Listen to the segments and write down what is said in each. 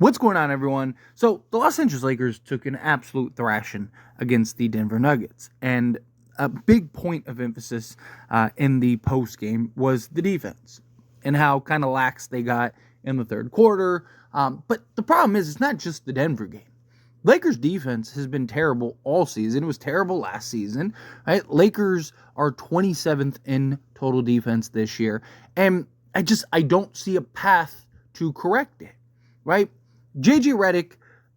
What's going on, everyone? So, the Los Angeles Lakers took an absolute thrashing against the Denver Nuggets. And a big point of emphasis in the post game was the defense and how kind of lax they got in the third quarter. But the problem is, it's not just the Denver game. Lakers defense has been terrible all season. It was terrible last season. Right? Lakers are 27th in total defense this year. And I don't see a path to correct it. Right? redick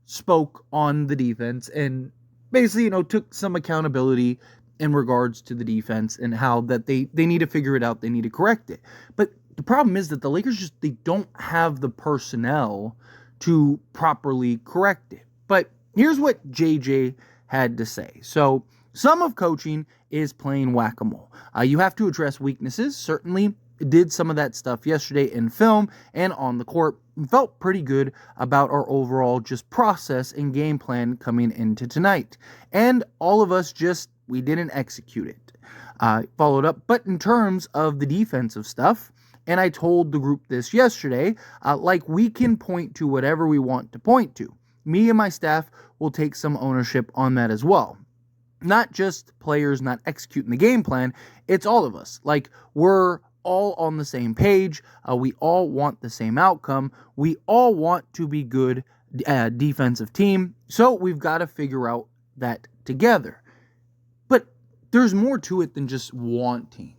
spoke on the defense and basically, took some accountability in regards to the defense and how that they need to figure it out. They need to correct it. But the problem is that the Lakers they don't have the personnel to properly correct it. But here's what JJ had to say. So some of coaching is playing whack-a-mole. You have to address weaknesses. Certainly did some of that stuff yesterday in film and on the court. Felt pretty good about our overall just process and game plan coming into tonight. And all of us we didn't execute it. Followed up. But in terms of the defensive stuff, and I told the group this yesterday, we can point to whatever we want to point to. Me and my staff will take some ownership on that as well. Not just players not executing the game plan, it's all of us. We're all on the same page. We all want the same outcome. We all want to be good defensive team. So we've got to figure out that together. But there's more to it than just wanting,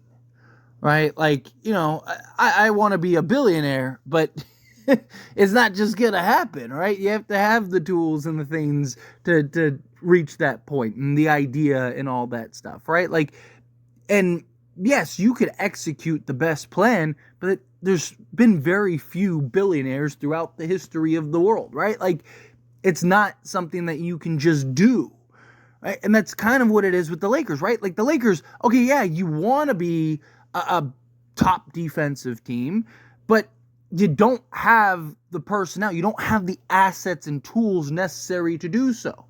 right? I want to be a billionaire, but it's not just going to happen, right? You have to have the tools and the things to reach that point and the idea and all that stuff, right? And yes, you could execute the best plan, but there's been very few billionaires throughout the history of the world, right? It's not something that you can just do, right? And that's kind of what it is with the Lakers, right? The Lakers, okay, yeah, you want to be a top defensive team, but you don't have the personnel, you don't have the assets and tools necessary to do so,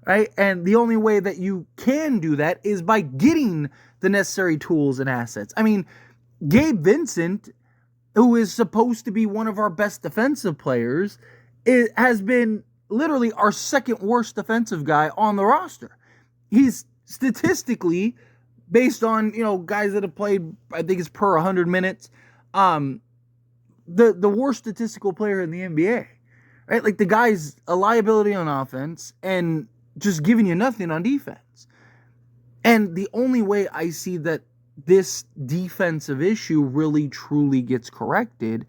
right? And the only way that you can do that is by getting the necessary tools and assets. I mean, Gabe Vincent, who is supposed to be one of our best defensive players, has been literally our second worst defensive guy on the roster. He's statistically, based on, guys that have played, I think it's per 100 minutes, the worst statistical player in the NBA, right? The guy's a liability on offense and just giving you nothing on defense. And the only way I see that this defensive issue really truly gets corrected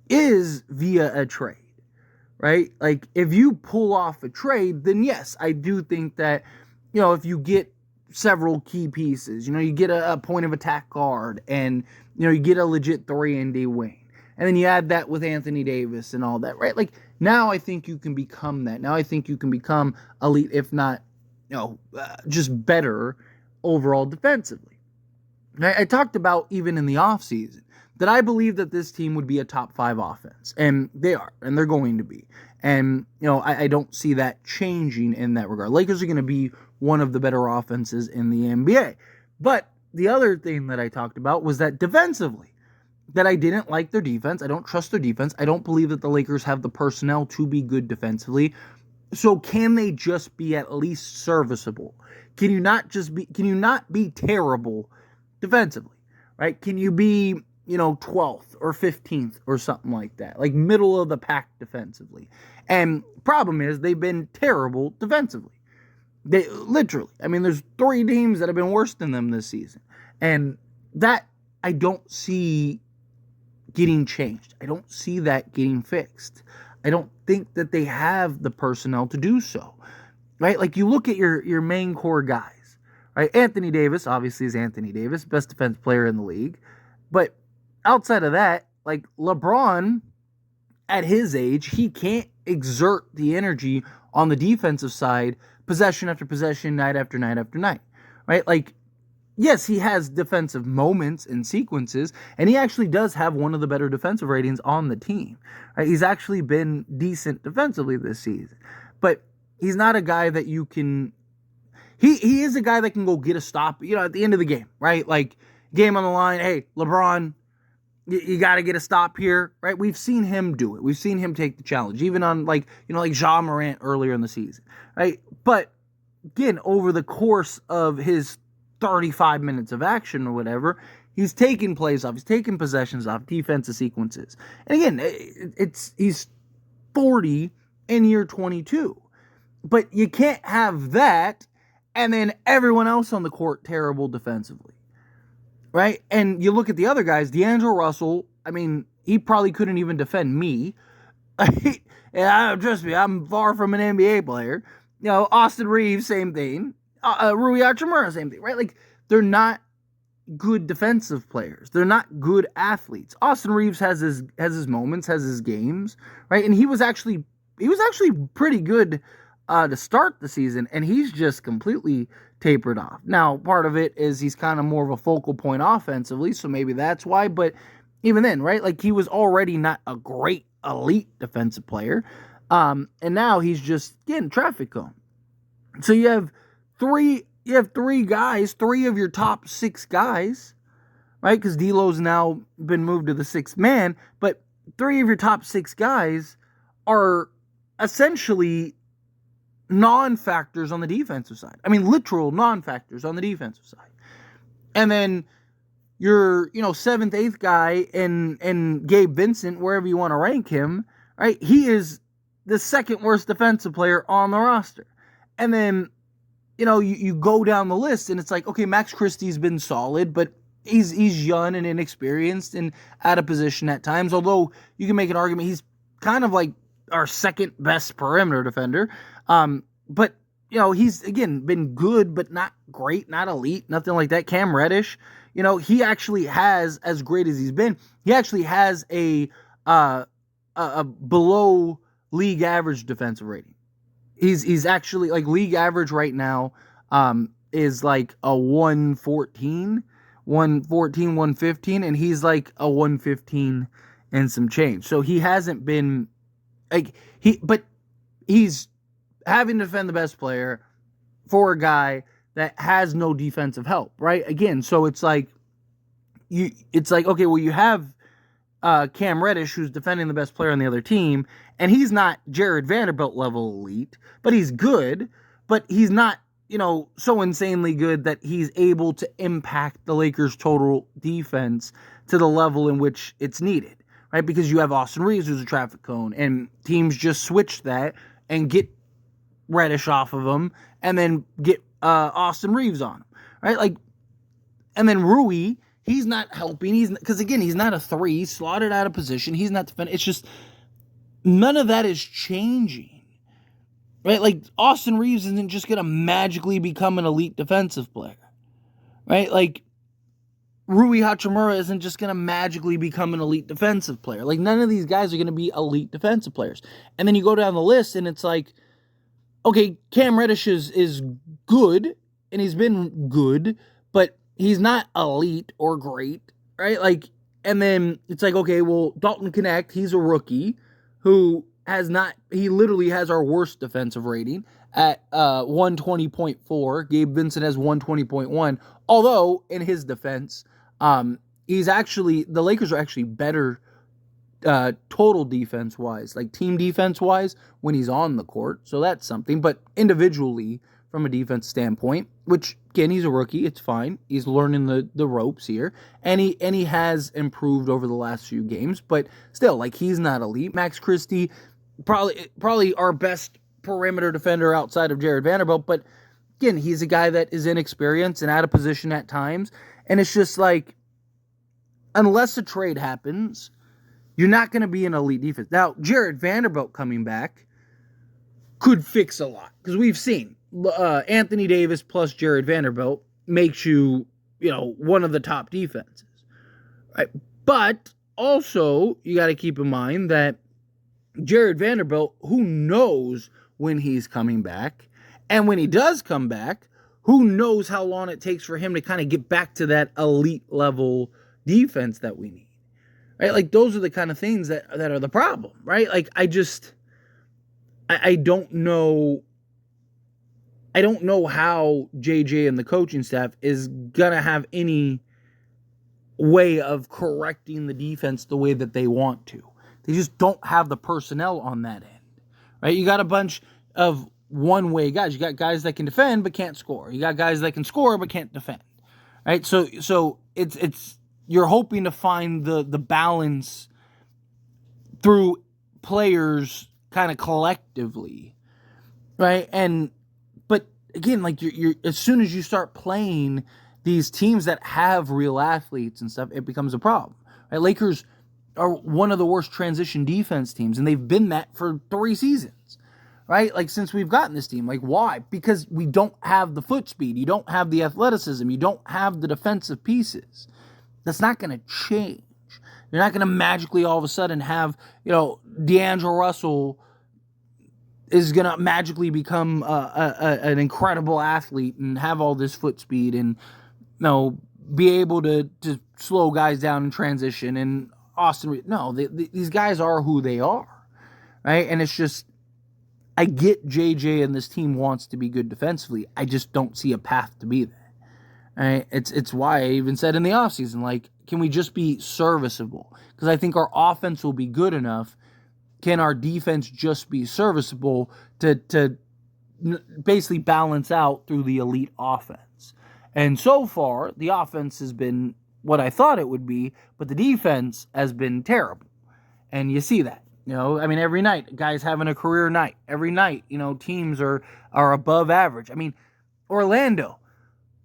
is via a trade, right? If you pull off a trade, then yes, I do think that, if you get several key pieces, you get a point of attack guard and, you get a legit 3-and-D wing. And then you add that with Anthony Davis and all that, right? Now I think you can become that. Now I think you can become elite, if not, just better overall defensively. I talked about, even in the offseason, that I believe that this team would be a top 5 offense. And they are, and they're going to be. And, I don't see that changing in that regard. Lakers are going to be one of the better offenses in the NBA. But the other thing that I talked about was that defensively, that I didn't like their defense. I don't trust their defense. I don't believe that the Lakers have the personnel to be good defensively. So can they just be at least serviceable? Can you not be terrible defensively, right? Can you be, 12th or 15th or something like that, middle of the pack defensively? And problem is they've been terrible defensively. They literally, there's 3 teams that have been worse than them this season. And that I don't see getting changed. I don't see that getting fixed. I don't think that they have the personnel to do so, right? You look at your main core guys, right? Anthony Davis obviously is Anthony Davis, best defense player in the league. But outside of that, LeBron, at his age, he can't exert the energy on the defensive side, possession after possession, night after night after night, right? Yes, he has defensive moments and sequences, and he actually does have one of the better defensive ratings on the team. Right? He's actually been decent defensively this season, but he's not a guy that you can. He is a guy that can go get a stop, at the end of the game, right? Game on the line. Hey, LeBron, you got to get a stop here, right? We've seen him do it. We've seen him take the challenge, even on like Ja Morant earlier in the season, right? But again, over the course of his 35 minutes of action or whatever, he's taking plays off, he's taking possessions off, defensive sequences. And again, he's 40 in year 22. But you can't have that and then everyone else on the court terrible defensively, right? And you look at the other guys, D'Angelo Russell, I mean, he probably couldn't even defend me. And trust me, I'm far from an NBA player. Austin Reeves, same thing. Rui Hachimura, same thing, right? Like, they're not good defensive players. They're not good athletes. Austin Reeves has his moments, has his games, right? And he was actually pretty good to start the season, and he's just completely tapered off. Now, part of it is he's kind of more of a focal point offensively, so maybe that's why, but even then, right? Like, he was already not a great elite defensive player, and now he's just getting traffic cone. So you have three guys, three of your top 6 guys, right? Because D'Lo's now been moved to the 6th man, but 3 of your top 6 guys are essentially non-factors on the defensive side. I mean, literal non-factors on the defensive side. And then your 7th, 8th guy and Gabe Vincent, wherever you want to rank him, right? He is the 2nd worst defensive player on the roster. And then, you go down the list and it's like, okay, Max Christie's been solid, but he's young and inexperienced and out of position at times. Although you can make an argument he's kind of like our 2nd best perimeter defender. But he's again been good, but not great, not elite, nothing like that. Cam Reddish, he actually has, as great as he's been, he actually has a below league average defensive rating. He's actually like league average right now is like a 114, 115, and he's like a 115 and some change. So he hasn't been like but he's having to defend the best player for a guy that has no defensive help, right? Again, so it's like okay, well, you have Cam Reddish, who's defending the best player on the other team, and he's not Jared Vanderbilt level elite, but he's good, but he's not, so insanely good that he's able to impact the Lakers' total defense to the level in which it's needed, right? Because you have Austin Reeves, who's a traffic cone, and teams just switch that and get Reddish off of him, and then get Austin Reeves on him, right? Like, and then Rui, he's not helping. Because again, he's not a 3. He's slotted out of position. He's not defending. It's just none of that is changing, right? Like, Austin Reeves isn't just gonna magically become an elite defensive player, right? Like, Rui Hachimura isn't just gonna magically become an elite defensive player. Like, none of these guys are gonna be elite defensive players. And then you go down the list, and it's like, okay, Cam Reddish is good, and he's been good, but he's not elite or great, right? Like, and then it's like, okay, well, Dalton Connect, he's a rookie who he literally has our worst defensive rating at 120.4. Gabe Vincent has 120.1. Although, in his defense, the Lakers are actually better total defense-wise, like team defense-wise, when he's on the court. So that's something. But individually, from a defense standpoint, which, again, he's a rookie, it's fine. He's learning the ropes here. And he has improved over the last few games. But still, like, he's not elite. Max Christie, probably our best perimeter defender outside of Jared Vanderbilt. But, again, he's a guy that is inexperienced and out of position at times. And it's just like, unless a trade happens, you're not going to be an elite defense. Now, Jared Vanderbilt coming back could fix a lot. Because we've seen Anthony Davis plus Jared Vanderbilt makes you, one of the top defenses. Right? But also, you got to keep in mind that Jared Vanderbilt, who knows when he's coming back? And when he does come back, who knows how long it takes for him to kind of get back to that elite level defense that we need? Right? Like, those are the kind of things that are the problem, right? Like, I don't know. I don't know how JJ and the coaching staff is going to have any way of correcting the defense the way that they want to. They just don't have the personnel on that end, right? You got a bunch of one-way guys. You got guys that can defend but can't score. You got guys that can score but can't defend, right? So it's you're hoping to find the balance through players kind of collectively, right? But again, like you're as soon as you start playing these teams that have real athletes and stuff, it becomes a problem, right? Lakers are one of the worst transition defense teams, and they've been that for 3 seasons, right? Like, since we've gotten this team. Like, why? Because we don't have the foot speed. You don't have the athleticism. You don't have the defensive pieces. That's not going to change. You're not going to magically all of a sudden have, D'Angelo Russell is going to magically become an incredible athlete and have all this foot speed and, be able to slow guys down in transition. And Austin, these guys are who they are, right? And it's just, I get JJ and this team wants to be good defensively. I just don't see a path to be that. Right? It's why I even said in the offseason, like, can we just be serviceable? Because I think our offense will be good enough. Can our defense just be serviceable to basically balance out through the elite offense? And so far, the offense has been what I thought it would be, but the defense has been terrible. And you see that. Every night, guys having a career night. Every night, teams are above average. Orlando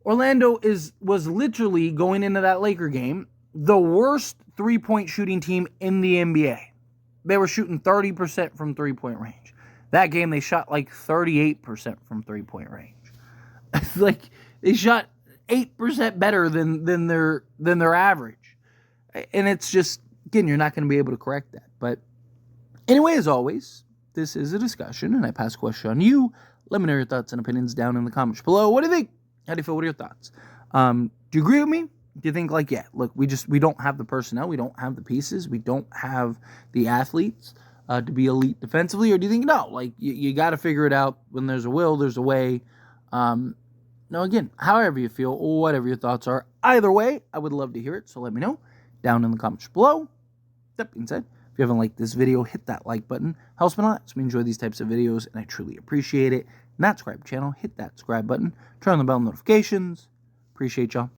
was literally, going into that Laker game, the worst three-point shooting team in the NBA. They were shooting 30% from three-point range. That game, they shot like 38% from three-point range. Like, they shot 8% better than their average. And it's just, again, you're not going to be able to correct that. But anyway, as always, this is a discussion, and I pass a question on you. Let me know your thoughts and opinions down in the comments below. What do you think? How do you feel? What are your thoughts? Do you agree with me? Do you think, like, yeah, look, we don't have the personnel, we don't have the pieces, we don't have the athletes to be elite defensively? Or do you think, no, like, you got to figure it out. When there's a will, there's a way. Again, however you feel, whatever your thoughts are, either way, I would love to hear it. So let me know down in the comments below. That being said, if you haven't liked this video, hit that like button. Helps me a lot. So we enjoy these types of videos, and I truly appreciate it. Not subscribe to the channel, hit that subscribe button. Turn on the bell notifications. Appreciate y'all.